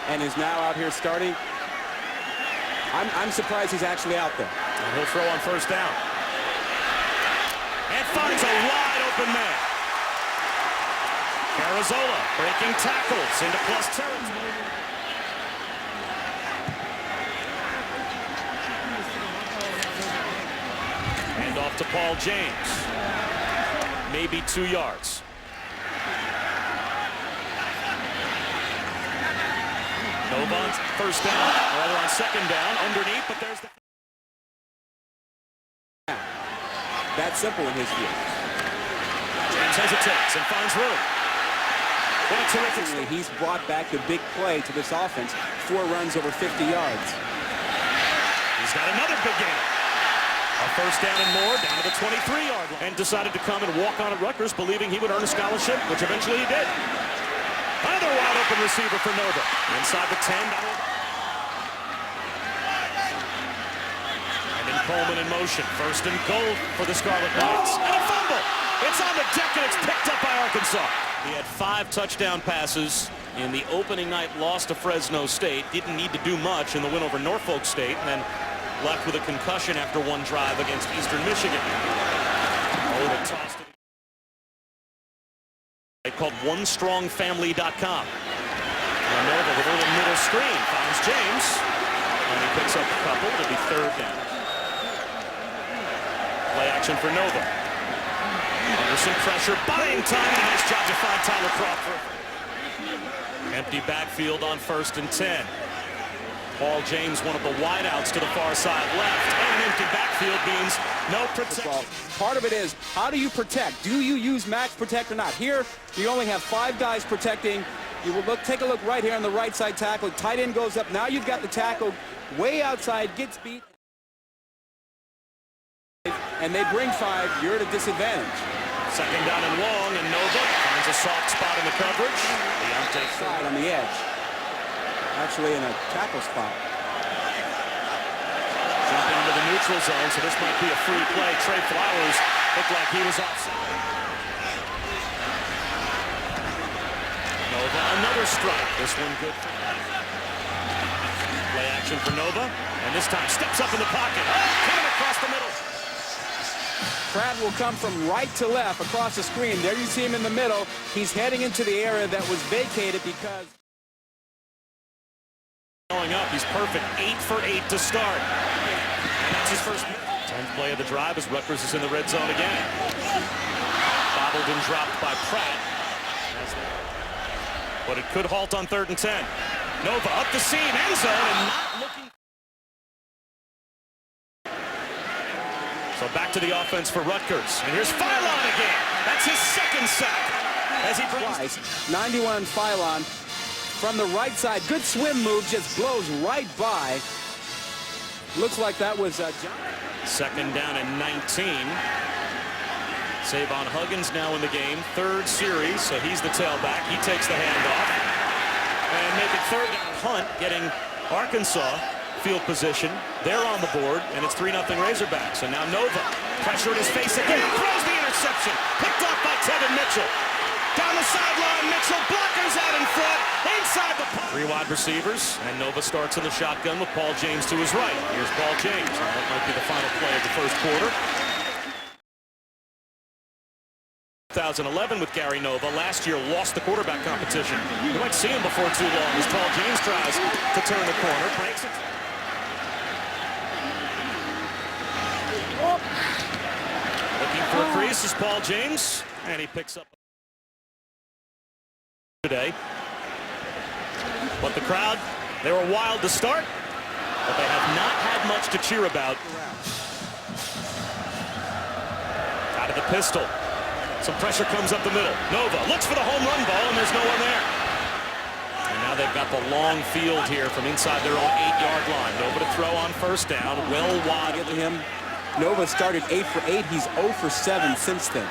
and is now out here starting. I'm surprised he's actually out there. And he'll throw on first down. And finds a wide open man. Arizona breaking tackles into plus territory. And off to Paul James. Maybe 2 yards. Nova first down, or rather on second down, underneath, but there's the... That's simple in his view. James hesitates and finds room. What a terrific... He's brought back the big play to this offense. 4 runs over 50 yards. He's got another big game. A first down and more, down to the 23-yard line. And decided to come and walk on at Rutgers, believing he would earn a scholarship, which eventually he did. Another wide open receiver for Nova. Inside the 10. And then Coleman in motion. First and goal for the Scarlet Knights. And a fumble. It's on the deck and it's picked up by Arkansas. He had 5 touchdown passes in the opening night loss to Fresno State. Didn't need to do much in the win over Norfolk State. And then left with a concussion after 1 drive against Eastern Michigan. Oh, the toss to called OneStrongFamily.com. Nova with a little middle screen finds James, and he picks up a couple. It'll be third down. Play action for Nova. Under some pressure, buying time. Nice job to find Tyler Crawford. Empty backfield on first and 10. Paul James, one of the wideouts to the far side left, and an empty backfield means no protection. Part of it is, how do you protect? Do you use max protect or not? Here, you only have 5 guys protecting. You will take a look right here on the right side tackle. Tight end goes up. Now you've got the tackle way outside, gets beat. And they bring 5. You're at a disadvantage. Second down and long, and Nova finds a soft spot in the coverage. The side on the edge. Actually in a tackle spot. Jumping into the neutral zone, so this might be a free play. Trey Flowers looked like he was offside. Nova, another strike. This one good for him. Play action for Nova, and this time steps up in the pocket. Oh, coming across the middle. Pratt will come from right to left across the screen. There you see him in the middle. He's heading into the area that was vacated because... Going up, he's perfect. 8 for 8 to start. And that's his first 10th play of the drive as Rutgers is in the red zone again. Bobbled and dropped by Pratt. But it could halt on 3rd and 10. Nova up the seam, end zone, and not looking. So back to the offense for Rutgers. And here's Philon again. That's his 2nd sack. As he brings 91 Philon. From the right side, good swim move, just blows right by. Looks like that was John. Second down and 19. Savon Huggins now in the game, 3rd series, so he's the tailback. He takes the handoff and make it 3rd down. Hunt getting Arkansas field position. They're on the board, and it's 3-0 Razorbacks. And now Nova, pressure in his face again, throws the interception, picked off by Tevin Mitchell. Down the sideline, Mitchell, blockers out in front, inside the... 3 wide receivers, and Nova starts in the shotgun with Paul James to his right. Here's Paul James, and that might be the final play of the first quarter. 2011 with Gary Nova. Last year lost the quarterback competition. You might see him before too long as Paul James tries to turn the corner, breaks it. Looking for a crease is Paul James, and he picks up today. But the crowd, they were wild to start, but they have not had much to cheer about. Out of the pistol. Some pressure comes up the middle. Nova looks for the home run ball, and there's no one there. And now they've got the long field here from inside their own 8-yard line. Nova to throw on first down, well wide. Get to him. Nova started 8 for 8. He's 0 for 7 since then.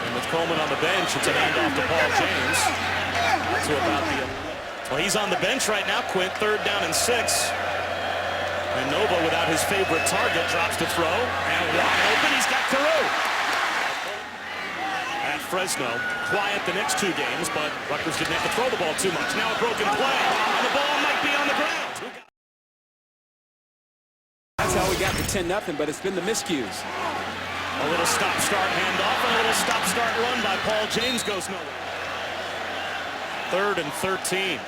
And with Coleman on the bench, it's a handoff to Paul James. To about the... Well, he's on the bench right now, Quint. 3rd down and 6. And Nova, without his favorite target, drops to throw. And wide open, he's got Carew. At Fresno. Quiet the next 2 games, but Rutgers didn't have to throw the ball too much. Now a broken play, and the ball might be on the ground. That's how we got to 10-0, but it's been the miscues. A little stop-start handoff and a little stop-start run by Paul James goes nowhere. 3rd and 13.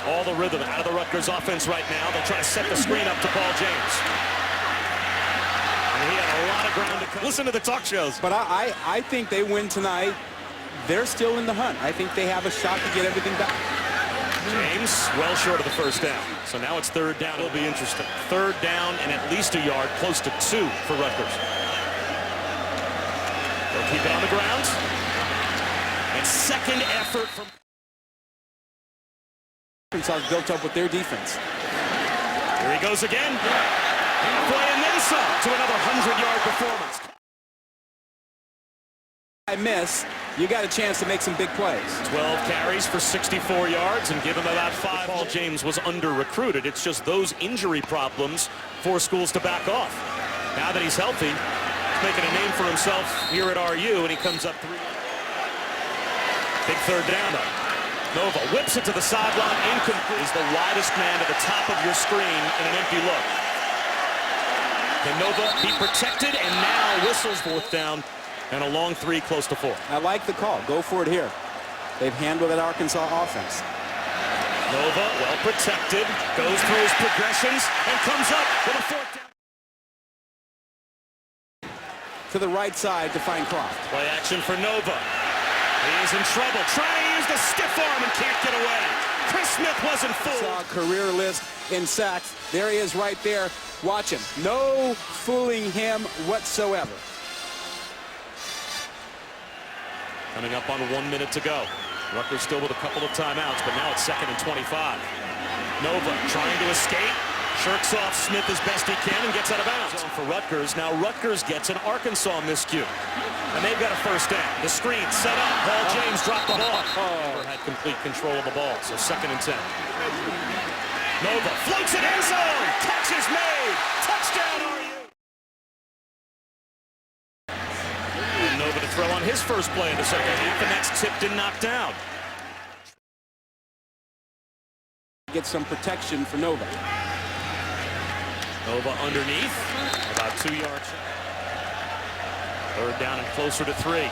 All the rhythm out of the Rutgers offense right now. They'll try to set the screen up to Paul James. And he had a lot of ground to cover. Listen to the talk shows. But I think they win tonight. They're still in the hunt. I think they have a shot to get everything back. James well short of the first down. So now it's 3rd down. It'll be interesting. 3rd down and at least a yard, close to 2 for Rutgers. They'll keep it on the ground. And second effort from Arkansas built up with their defense. Here he goes again. Halfway and then some to another 100-yard performance. I miss. You got a chance to make some big plays. 12 carries for 64 yards and give him about 5. Paul James was under-recruited. It's just those injury problems force schools to back off. Now that he's healthy, he's making a name for himself here at RU, and he comes up 3. Big 3rd down, though. Nova whips it to the sideline. Incomplete. Is the widest man to the top of your screen in an empty look. Can Nova be protected? And now whistles 4th down and a long 3 close to 4. I like the call. Go for it here. They've handled that Arkansas offense. Nova well protected, goes through his progressions and comes up with a 4th down. To the right side to find Croft. Play action for Nova. He is in trouble, trying to use the stiff arm and can't get away. Chris Smith wasn't fooled. Saw career list in sacks. There he is right there. Watch him. No fooling him whatsoever. Coming up on 1 minute to go. Rutgers still with a couple of timeouts, but now it's 2nd and 25. Nova trying to escape. Shirks off Smith as best he can and gets out of bounds. For Rutgers. Now Rutgers gets an Arkansas miscue. And they've got a 1st down. The screen set up. Paul James dropped the ball. Had complete control of the ball. So 2nd and 10. Nova floats it end zone. Catch is made. Touchdown RU. And Nova to throw on his first play of the second half. And that's tipped and knocked down. Get some protection for Nova. Nova underneath, about 2 yards. 3rd down and closer to 3.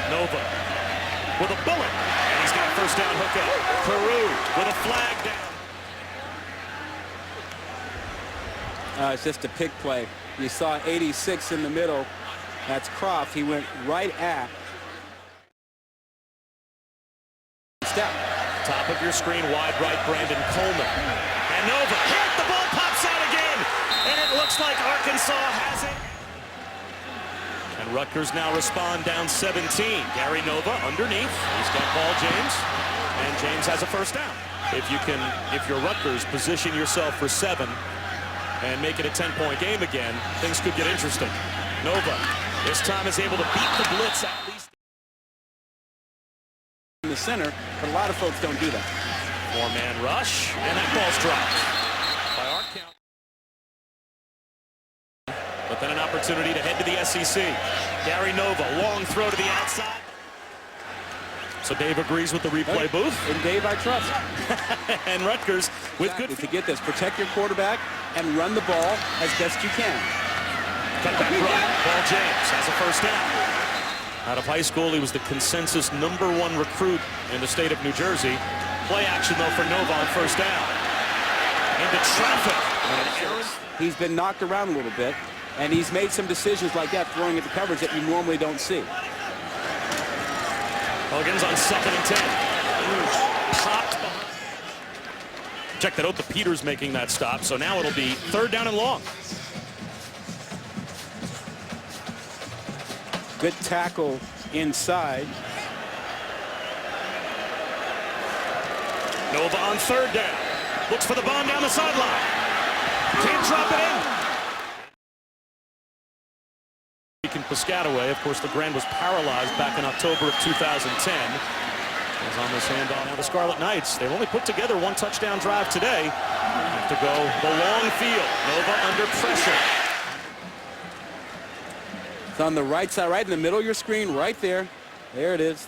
Nova with a bullet, and he's got a 1st down hookup. Peru with a flag down. It's just a pick play. You saw 86 in the middle. That's Croft. He went right at. Step. Top of your screen, wide right, Brandon Coleman. And Nova hit, the ball pops out again, and it looks like Arkansas has it. And Rutgers now respond down 17. Gary Nova underneath. He's got Paul James, and James has a 1st down. If you're Rutgers, position yourself for 7 and make it a 10-point game again, things could get interesting. Nova this time is able to beat the blitz at least in the center, but a lot of folks don't do that. 4-man rush, and that ball's dropped by our count. But then an opportunity to head to the SEC. Gary Nova, long throw to the outside. So Dave agrees with the replay booth. And Dave, I trust. And Rutgers with good to get this. Protect your quarterback and run the ball as best you can. Cut back run. Paul James has a 1st down. Out of high school, he was the consensus #1 recruit in the state of New Jersey. Play action, though, for Nova on 1st down. Into traffic. He's been knocked around a little bit, and he's made some decisions like that, throwing into coverage that you normally don't see. Huggins on 2nd and 10. Popped behind. Check that out, the Peters making that stop, so now it'll be 3rd down and long. Good tackle inside. Nova on 3rd down. Looks for the bomb down the sideline. Can't drop it in. Piscataway, of course, the Grand was paralyzed back in October of 2010. Is on this handoff. Now the Scarlet Knights, they've only put together 1 touchdown drive today. Have to go the long field. Nova under pressure. It's on the right side, right in the middle of your screen, right there. There it is.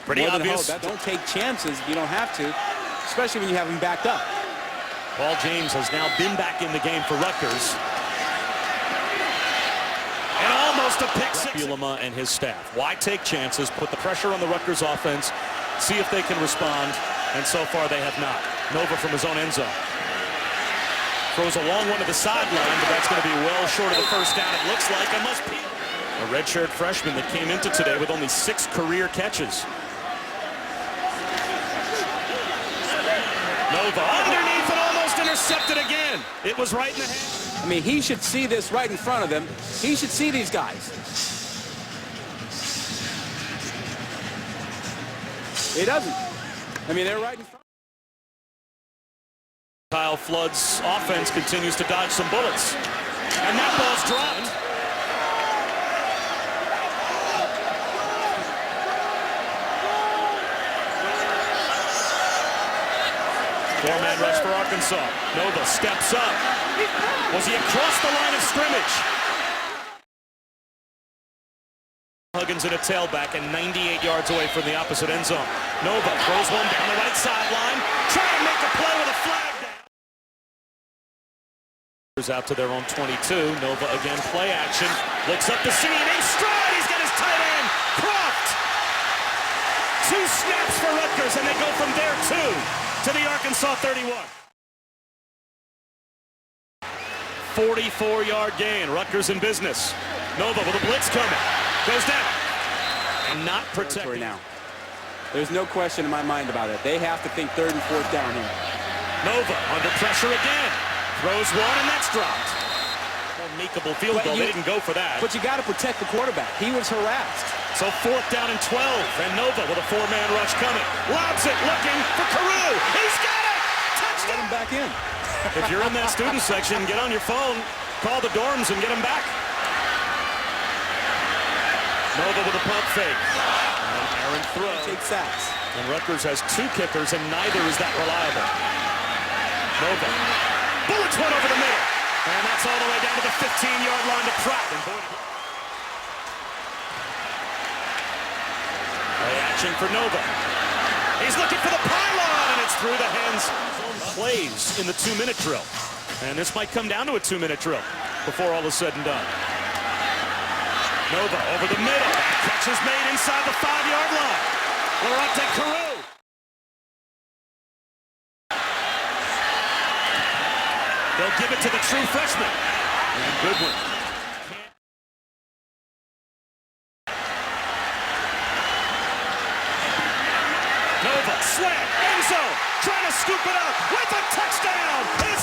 Pretty obvious. Don't take chances if you don't have to, especially when you have them backed up. Paul James has now been back in the game for Rutgers. And almost a pick six. Bielema and his staff. Why take chances? Put the pressure on the Rutgers offense. See if they can respond. And so far they have not. Nova from his own end zone. Throws a long one to the sideline, but that's going to be well short of the first down. It looks like. It must be a redshirt freshman that came into today with only 6 career catches. Nova underneath and almost intercepted again. It was right in the hand. I mean, he should see this right in front of him. He should see these guys. He doesn't. I mean, they're right in front. Kyle Flood's offense continues to dodge some bullets. And that ball's dropped. Four-man rush for Arkansas. Nova steps up. Was he across the line of scrimmage? Huggins in a tailback and 98 yards away from the opposite end zone. Nova throws one down the right sideline. Trying to make a play with a flag down. Out to their own 22. Nova again, play action. Looks up the seam. In stride. He's got his tight end. Croft. 2 snaps for Rutgers, and they go from there 2 to the Arkansas 31. 44-yard gain. Rutgers in business. Nova with a blitz coming. Goes down. And not protected. Now. There's no question in my mind about it. They have to think 3rd and 4th down here. Nova under pressure again. Throws one, and that's dropped. Makeable field goal. They didn't go for that. But you got to protect the quarterback. He was harassed. So 4th down and 12. And Nova with a 4-man rush coming. Lobs it, looking for Carew. He's got it! Touchdown! Get him back in. If you're in that student section, get on your phone, call the dorms, and get him back. Nova with a pump fake. And Aaron throw. Take sacks. And Rutgers has 2 kickers, and neither is that reliable. Nova. Bullets one over the middle. And that's all the way down to the 15-yard line to Pratt. Play action for Nova. He's looking for the pylon, and it's through the hands. Plays in the 2-minute drill. And this might come down to a 2-minute drill before all is said and done. Nova over the middle. Catch is made inside the 5-yard line. Laurent Carew. They'll give it to the true freshman. And Goodwin. Nova, slam, end zone, trying to scoop it up with a touchdown. It's